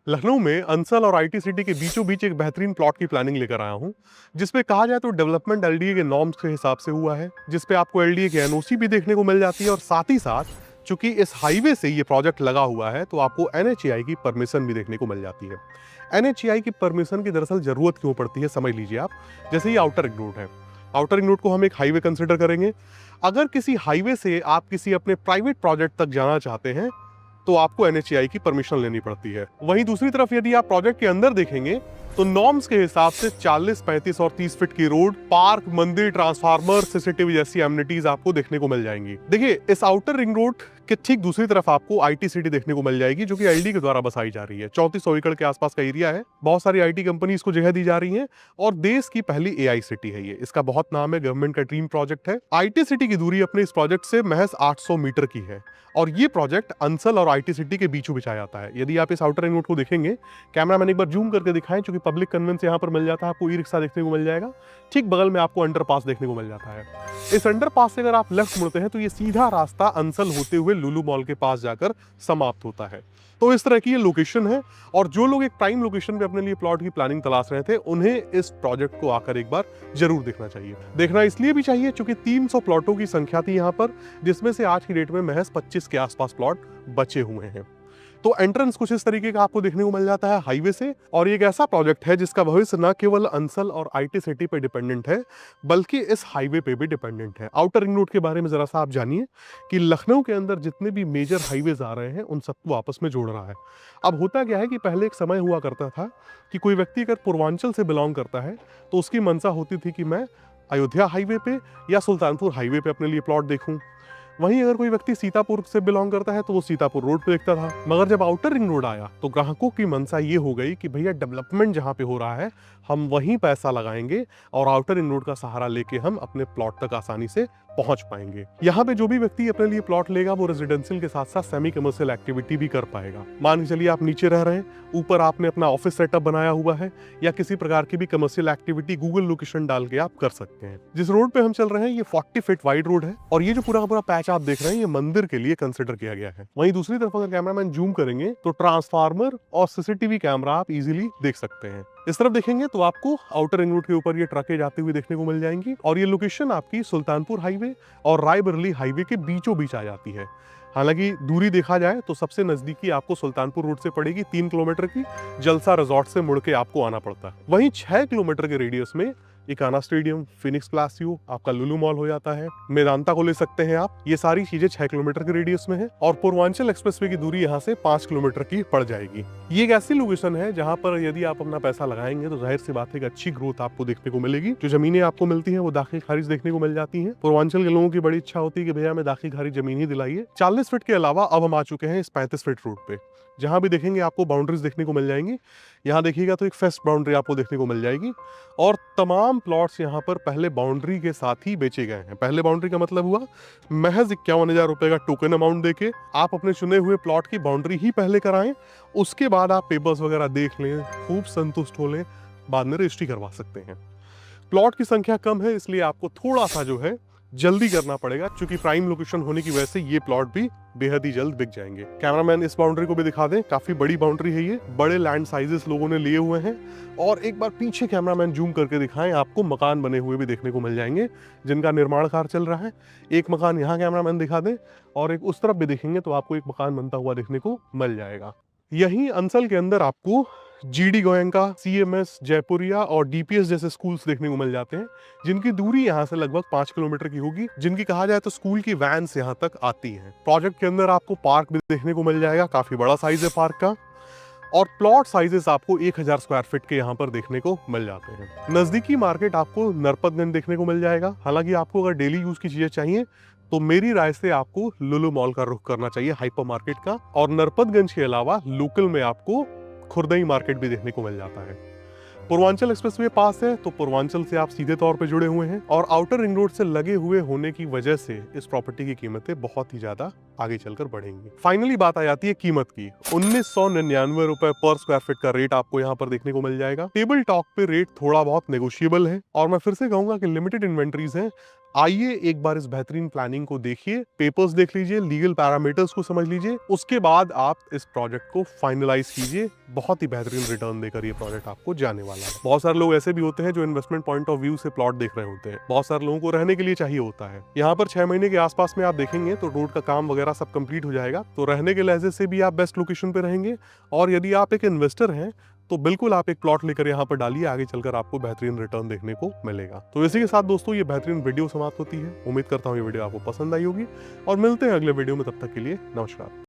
लखनऊ में अंसल और IT city के बीचों बीच एक बेहतरीन प्लॉट की प्लानिंग लेकर आया हूं, जिसपे कहा जाए तो डेवलपमेंट एलडीए के नॉर्म्स के हिसाब से हुआ है, जिसपे आपको एलडीए की एनओसी भी देखने को मिल जाती है और साथ ही साथ चूंकि इस हाईवे से ये प्रोजेक्ट लगा हुआ है तो आपको एनएचएआई की परमिशन भी देखने को मिल जाती है। एनएचएआई की परमिशन की दरअसल जरूरत क्यों पड़ती है समझ लीजिए आप। जैसे ये आउटर रिंग रोड है, आउटर रिंग रोड को हम एक हाईवे कंसिडर करेंगे। अगर किसी हाईवे से आप किसी अपने प्राइवेट प्रोजेक्ट तक जाना चाहते हैं तो आपको एनएचएआई की परमिशन लेनी पड़ती है। वहीं दूसरी तरफ यदि आप प्रोजेक्ट के अंदर देखेंगे तो नॉर्म्स के हिसाब से 40, 35 और 30 फीट की रोड, पार्क, मंदिर, ट्रांसफार्मर, सीसीटीवी जैसी एमिनिटीज आपको देखने को मिल जाएंगी। देखिए, इस आउटर रिंग रोड के ठीक दूसरी तरफ आपको आईटी सिटी देखने को मिल जाएगी, जो कि एलडी के द्वारा बसाई जा रही है। 3400 एकड़ के आसपास का एरिया है। बहुत सारी आईटी कंपनी इसको जगह दी जा रही है और देश की पहली एआई सिटी है ये। इसका बहुत नाम है, गवर्नमेंट का ड्रीम प्रोजेक्ट है। आईटी सिटी की दूरी अपने इस प्रोजेक्ट से महज 800 मीटर की है और ये प्रोजेक्ट अंसल और आईटी सिटी के बीचों बीच आ जाता है। यदि आप इस आउटर रिंग रोड को देखेंगे, कैमरामैन एक बार जूम करके दिखाएं, क्योंकि पब्लिक कन्वेंस यहाँ पर मिल जाता है, आपको ई रिक्शा देखने को मिल जाएगा। ठीक बगल में आपको अंडरपास देखने को मिल जाता है। इस अंडरपास से अगर आप लेफ्ट मुड़ते हैं तो ये सीधा रास्ता अंसल होते हुए लुलु मॉल के पास जाकर समाप्त होता है। तो इस तरह की ये लोकेशन है और जो लोग एक प्राइम लोकेशन पे अपने लिए प्लॉट की प्लानिंग तलाश रहे थे, उन्हें इस प्रोजेक्ट को आकर एक बार जरूर देखना चाहिए। देखना इसलिए भी चाहिए क्योंकि 300 प्लॉटों की संख्या थी यहाँ पर, जिसमें से आज की डेट में महज 25 के आसपास प्लॉट बचे हुए हैं। तो एंट्रेंस कुछ इस तरीके का आपको देखने को मिल जाता है हाईवे से। और ये एक ऐसा प्रोजेक्ट है जिसका भविष्य न केवल अंसल और आईटी सिटी पे डिपेंडेंट है, बल्कि इस हाईवे पे भी डिपेंडेंट है। आउटर रिंग रोड के बारे में जरा सा आप जानिए कि लखनऊ के अंदर जितने भी मेजर हाईवेज आ रहे हैं उन सबको आपस में जोड़ रहा है। अब होता क्या है कि पहले एक समय हुआ करता था कि कोई व्यक्ति अगर पूर्वांचल से बिलोंग करता है तो उसकी मंशा होती थी कि मैं अयोध्या हाईवे पे या सुल्तानपुर हाईवे पे अपने लिए प्लॉट देखूं। वहीं अगर कोई व्यक्ति सीतापुर से बिलोंग करता है तो वो सीतापुर रोड पे देखता था। मगर जब आउटर रिंग रोड आया तो ग्राहकों की मंशा ये हो गई कि भैया डेवलपमेंट जहां पे हो रहा है हम वहीं पैसा लगाएंगे और आउटर रिंग रोड का सहारा लेके हम अपने प्लॉट तक आसानी से पहुंच पाएंगे। यहाँ पे जो भी व्यक्ति अपने लिए प्लॉट लेगा वो रेजिडेंशियल के साथ साथ सेमी कमर्शियल एक्टिविटी भी कर पाएगा। मान के चलिए आप नीचे रह रहे हैं, ऊपर आपने अपना ऑफिस सेटअप बनाया हुआ है या किसी प्रकार की भी कमर्शियल एक्टिविटी गूगल लोकेशन डाल के आप कर सकते हैं। जिस रोड पे हम चल रहे हैं ये 40 फीट वाइड रोड है और ये जो पूरा का पूरा पैच आप देख रहे हैं ये मंदिर के लिए कंसिडर किया गया है। वहीं दूसरी तरफ अगर कैमरामैन जूम करेंगे तो ट्रांसफार्मर और सीसीटीवी कैमरा आप इजीली देख सकते हैं। इस तरफ देखेंगे तो आपको आउटर रिंग रोड के ऊपर ये ट्रकें जाती हुई देखने को मिल जाएंगी और ये लोकेशन आपकी सुल्तानपुर हाईवे और रायबरेली हाईवे के बीचों बीच आ जाती है। हालांकि दूरी देखा जाए तो सबसे नजदीकी आपको सुल्तानपुर रोड से पड़ेगी 3 किलोमीटर की, जलसा रिजॉर्ट से मुड़ के आपको आना पड़ता है। वहीं 6 किलोमीटर के रेडियस में इकाना स्टेडियम, फिनिक्स प्लासियो, आपका लुलु मॉल हो जाता है, मेदांता को ले सकते हैं आप। ये सारी चीजें 6 किलोमीटर के रेडियस में है और पूर्वांचल एक्सप्रेसवे की दूरी यहाँ से 5 किलोमीटर की पड़ जाएगी। ये एक ऐसी लोकेशन है जहाँ पर यदि आप अपना पैसा लगाएंगे तो जाहिर सी बात है कि अच्छी ग्रोथ आपको देखने को मिलेगी। जो जमीनें आपको मिलती हैं वो दाखिल खारिज देखने को मिल जाती हैं। पूर्वांचल के लोगों की बड़ी इच्छा होती है कि भैया हमें दाखिल खारिज जमीन ही दिलाइए। 40 फीट के अलावा अब हम आ चुके हैं इस 35 फीट रोड पे, जहां भी देखेंगे आपको बाउंड्रीज देखने को मिल जाएंगी। यहाँ देखिएगा तो एक फेस्ट बाउंड्री आपको देखने को मिल जाएगी और तमाम प्लॉट्स यहाँ पर पहले बाउंड्री के साथ ही बेचे गए हैं। पहले बाउंड्री का मतलब हुआ महज 51,000 रुपए का टोकन अमाउंट देके आप अपने चुने हुए प्लॉट की बाउंड्री ही पहले कराएं, उसके बाद आप पेपर्स वगैरह देख लें, खूब संतुष्ट हो लें, बाद में रजिस्ट्री करवा सकते हैं। प्लॉट की संख्या कम है इसलिए आपको थोड़ा सा जो है जल्दी करना पड़ेगा, क्योंकि प्राइम लोकेशन होने की वजह से ये प्लॉट भी बेहद ही जल्द बिक जाएंगे। कैमरामैन इस बाउंड्री को भी दिखा दें, काफी बड़ी बाउंड्री है ये, बड़े लैंड साइजेस लोगों ने लिए हुए हैं। और एक बार पीछे कैमरामैन जूम करके दिखाएं, आपको मकान बने हुए भी देखने को मिल जाएंगे जिनका निर्माण कार्य चल रहा है। एक मकान यहाँ कैमरामैन दिखा दें और एक उस तरफ भी देखेंगे तो आपको एक मकान बनता हुआ देखने को मिल जाएगा। यहीं अंसल के अंदर आपको जीडी गोयनका, सीएमएस, जयपुरिया और डीपीएस जैसे स्कूल्स देखने को मिल जाते हैं, जिनकी दूरी यहाँ से लगभग 5 किलोमीटर की होगी, जिनकी कहा जाए तो स्कूल की वैन्स यहाँ तक आती हैं। प्रोजेक्ट के अंदर आपको पार्क भी देखने को मिल जाएगा, काफी बड़ा साइज है पार्क का, और प्लॉट साइजेस आपको 1000 स्क्वायर फीट के यहाँ पर देखने को मिल जाते हैं। नजदीकी मार्केट आपको नरपतगंज देखने को मिल जाएगा। हालांकि आपको अगर डेली यूज की चीजें चाहिए तो मेरी राय से आपको लुलु मॉल का रुख करना चाहिए, हाइपर मार्केट का। और नरपतगंज के अलावा लोकल में आपको खुरदई मार्केट भी देखने को मिल जाता है। पूर्वांचल एक्सप्रेसवे पास है तो पूर्वांचल से आप सीधे तौर पे जुड़े हुए हैं और आउटर रिंग रोड से लगे हुए होने की वजह से इस प्रॉपर्टी की कीमतें बहुत ही ज्यादा आगे चलकर बढ़ेंगी। फाइनली बात आ जाती है कीमत की। 1999 रुपए पर स्क्वायर फीट का रेट आपको यहाँ पर देखने को मिल जाएगा। टेबल टॉक पे रेट थोड़ा बहुत नेगोशिएबल है और मैं फिर से कहूंगा कि लिमिटेड इन्वेंट्रीज हैं। आइए एक बार इस बेहतरीन प्लानिंग को देखिए, पेपर्स देख लीजिए, लीगल पैरामीटर्स को समझ लीजिए, उसके बाद आप इस प्रोजेक्ट को फाइनलाइज कीजिए। बहुत ही बेहतरीन रिटर्न देकर ये प्रोजेक्ट आपको जाने वाला है। बहुत सारे लोग ऐसे भी होते हैं जो इन्वेस्टमेंट पॉइंट ऑफ व्यू से प्लॉट देख रहे होते हैं, बहुत सारे लोगों को रहने के लिए चाहिए होता है। यहाँ पर 6 महीने के आसपास में आप देखेंगे तो रोड का काम वगैरह सब कंप्लीट हो जाएगा, तो रहने के लहजे से भी आप बेस्ट लोकेशन पे रहेंगे। और यदि आप एक इन्वेस्टर हैं तो बिल्कुल आप एक प्लॉट लेकर यहाँ पर डालिए, आगे चलकर आपको बेहतरीन रिटर्न देखने को मिलेगा। तो इसी के साथ दोस्तों ये बेहतरीन वीडियो समाप्त होती है। उम्मीद करता हूँ ये वीडियो आपको पसंद आई होगी और मिलते हैं अगले वीडियो में, तब तक के लिए नमस्कार।